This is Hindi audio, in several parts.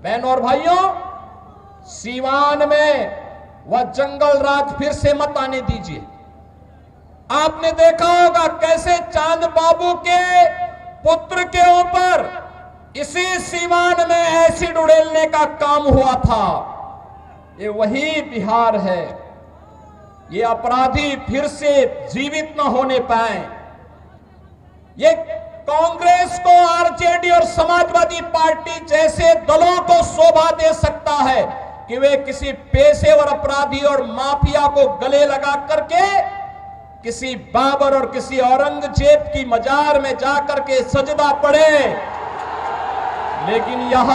बहनों और भाइयों, सीवान में वह जंगल राज फिर से मत आने दीजिए। आपने देखा होगा कैसे चांद बाबू के पुत्र के ऊपर इसी सीवान में एसिड उड़ेलने का काम हुआ था। ये वही बिहार है। ये अपराधी फिर से जीवित न होने पाए। ये कांग्रेस को, आरजेडी और समाजवादी पार्टी जैसे दलों को शोभा दे सकता है कि वे किसी पेशेवर अपराधी और माफिया को गले लगा करके किसी बाबर और किसी औरंगजेब की मजार में जाकर के सजदा पड़े, लेकिन यह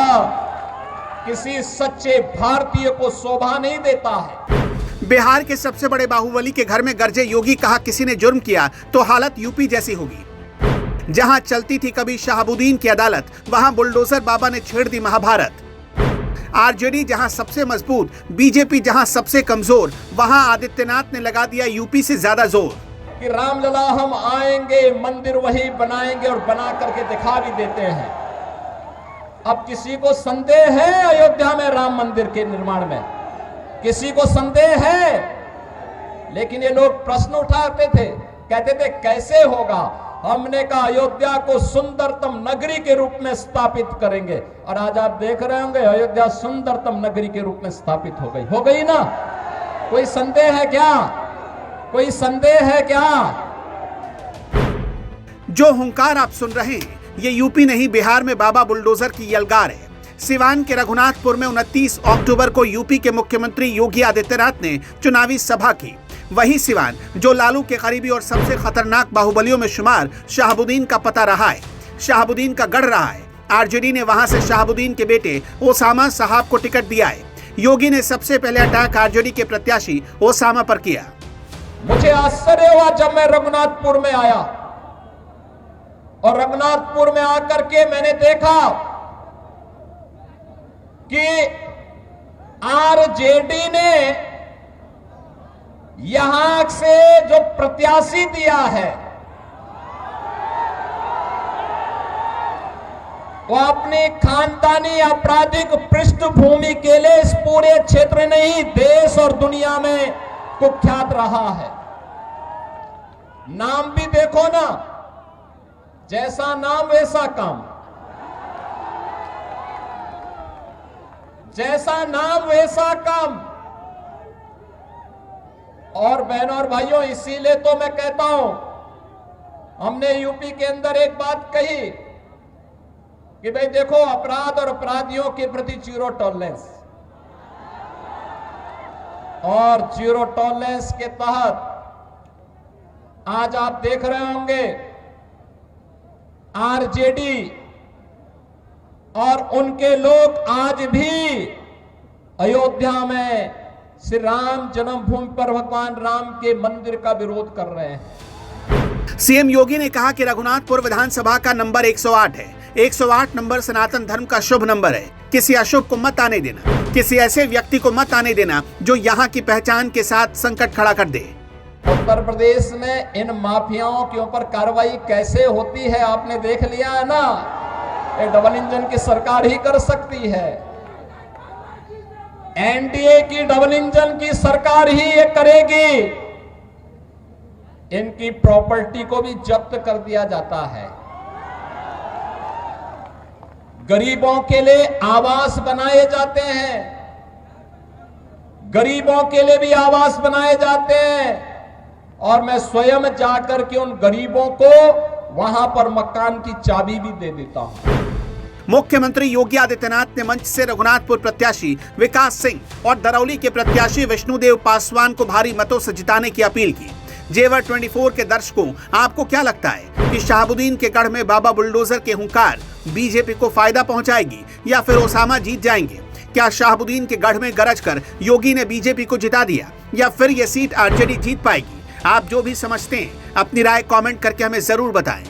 किसी सच्चे भारतीय को शोभा नहीं देता है। बिहार के सबसे बड़े बाहुबली के घर में गरजे योगी, कहा किसी ने जुर्म किया तो हालत यूपी जैसी होगी। जहां चलती थी कभी शहाबुद्दीन की अदालत, वहां बुलडोजर बाबा ने छेड़ दी महाभारत। आरजेडी जहां सबसे मजबूत, बीजेपी जहां सबसे कमजोर, वहां आदित्यनाथ ने लगा दिया यूपी से ज्यादा जोर कि रामलला हम आएंगे, मंदिर वही बनाएंगे और बना करके दिखा भी देते हैं। अब किसी को संदेह है अयोध्या में राम मंदिर के निर्माण में? किसी को संदेह है? लेकिन ये लोग प्रश्न उठाते थे, कहते थे कैसे होगा। हमने कहा अयोध्या को सुंदरतम नगरी के रूप में स्थापित करेंगे, और आज आप देख रहे होंगे अयोध्या सुंदरतम नगरी के रूप में स्थापित हो गई ना। कोई संदेह है क्या? कोई संदेह है क्या? जो हुंकार आप सुन रहे हैं ये यूपी नहीं, बिहार में बाबा बुलडोजर की यलगार है। सिवान के रघुनाथपुर में 29 अक्टूबर को यूपी के मुख्यमंत्री योगी आदित्यनाथ ने चुनावी सभा की। वही सिवान जो लालू के करीबी और सबसे खतरनाक बाहुबलियों में शुमार शहाबुद्दीन का पता रहा है, शहाबुद्दीन का गढ़ रहा है। आरजेडी ने वहां से शहाबुद्दीन के बेटे ओसामा साहब को टिकट दिया है। योगी ने सबसे पहले अटैक आरजेडी के प्रत्याशी ओसामा पर किया। मुझे आश्चर्य हुआ जब मैं रघुनाथपुर में आया, और रघुनाथपुर में आकर के मैंने देखा कि आरजेडी ने यहां से जो प्रत्याशी दिया है वो अपनी खानदानी आपराधिक पृष्ठभूमि के लिए इस पूरे क्षेत्र नहीं, देश और दुनिया में कुख्यात रहा है। नाम भी देखो ना, जैसा नाम वैसा काम, जैसा नाम वैसा काम। और बहनों और भाइयों, इसीलिए तो मैं कहता हूं, हमने यूपी के अंदर एक बात कही कि भाई देखो, अपराध और अपराधियों के प्रति जीरो टॉलरेंस, और जीरो टॉलरेंस के तहत आज आप देख रहे होंगे आरजेडी और उनके लोग आज भी अयोध्या में श्री राम जन्मभूमि पर भगवान राम के मंदिर का विरोध कर रहे हैं। सीएम योगी ने कहा कि रघुनाथपुर विधानसभा का नंबर 108 है। 108 नंबर सनातन धर्म का शुभ नंबर है। किसी अशुभ को मत आने देना, किसी ऐसे व्यक्ति को मत आने देना जो यहाँ की पहचान के साथ संकट खड़ा कर दे। उत्तर प्रदेश में इन माफियाओं के ऊपर कार्रवाई कैसे होती है आपने देख लिया है ना। ये डबल इंजन की सरकार ही कर सकती है, एनडीए की डबल इंजन की सरकार ही ये करेगी। इनकी प्रॉपर्टी को भी जब्त कर दिया जाता है। गरीबों के लिए आवास बनाए जाते हैं, गरीबों के लिए भी आवास बनाए जाते हैं, और मैं स्वयं जाकर के उन गरीबों को वहां पर मकान की चाबी भी दे देता हूं। मुख्यमंत्री योगी आदित्यनाथ ने मंच से रघुनाथपुर प्रत्याशी विकास सिंह और दरौली के प्रत्याशी विष्णुदेव पासवान को भारी मतों से जिताने की अपील की। जेवर 24 के दर्शकों, आपको क्या लगता है कि शहाबुद्दीन के गढ़ में बाबा बुलडोजर के हुंकार बीजेपी को फायदा पहुंचाएगी या फिर ओसामा जीत जाएंगे? क्या शहाबुद्दीन के गढ़ में गरज कर योगी ने बीजेपी को जिता दिया या फिर यह सीट आरजेडी जीत पाएगी? आप जो भी समझते हैं अपनी राय कमेंट करके हमें जरूर बताएं।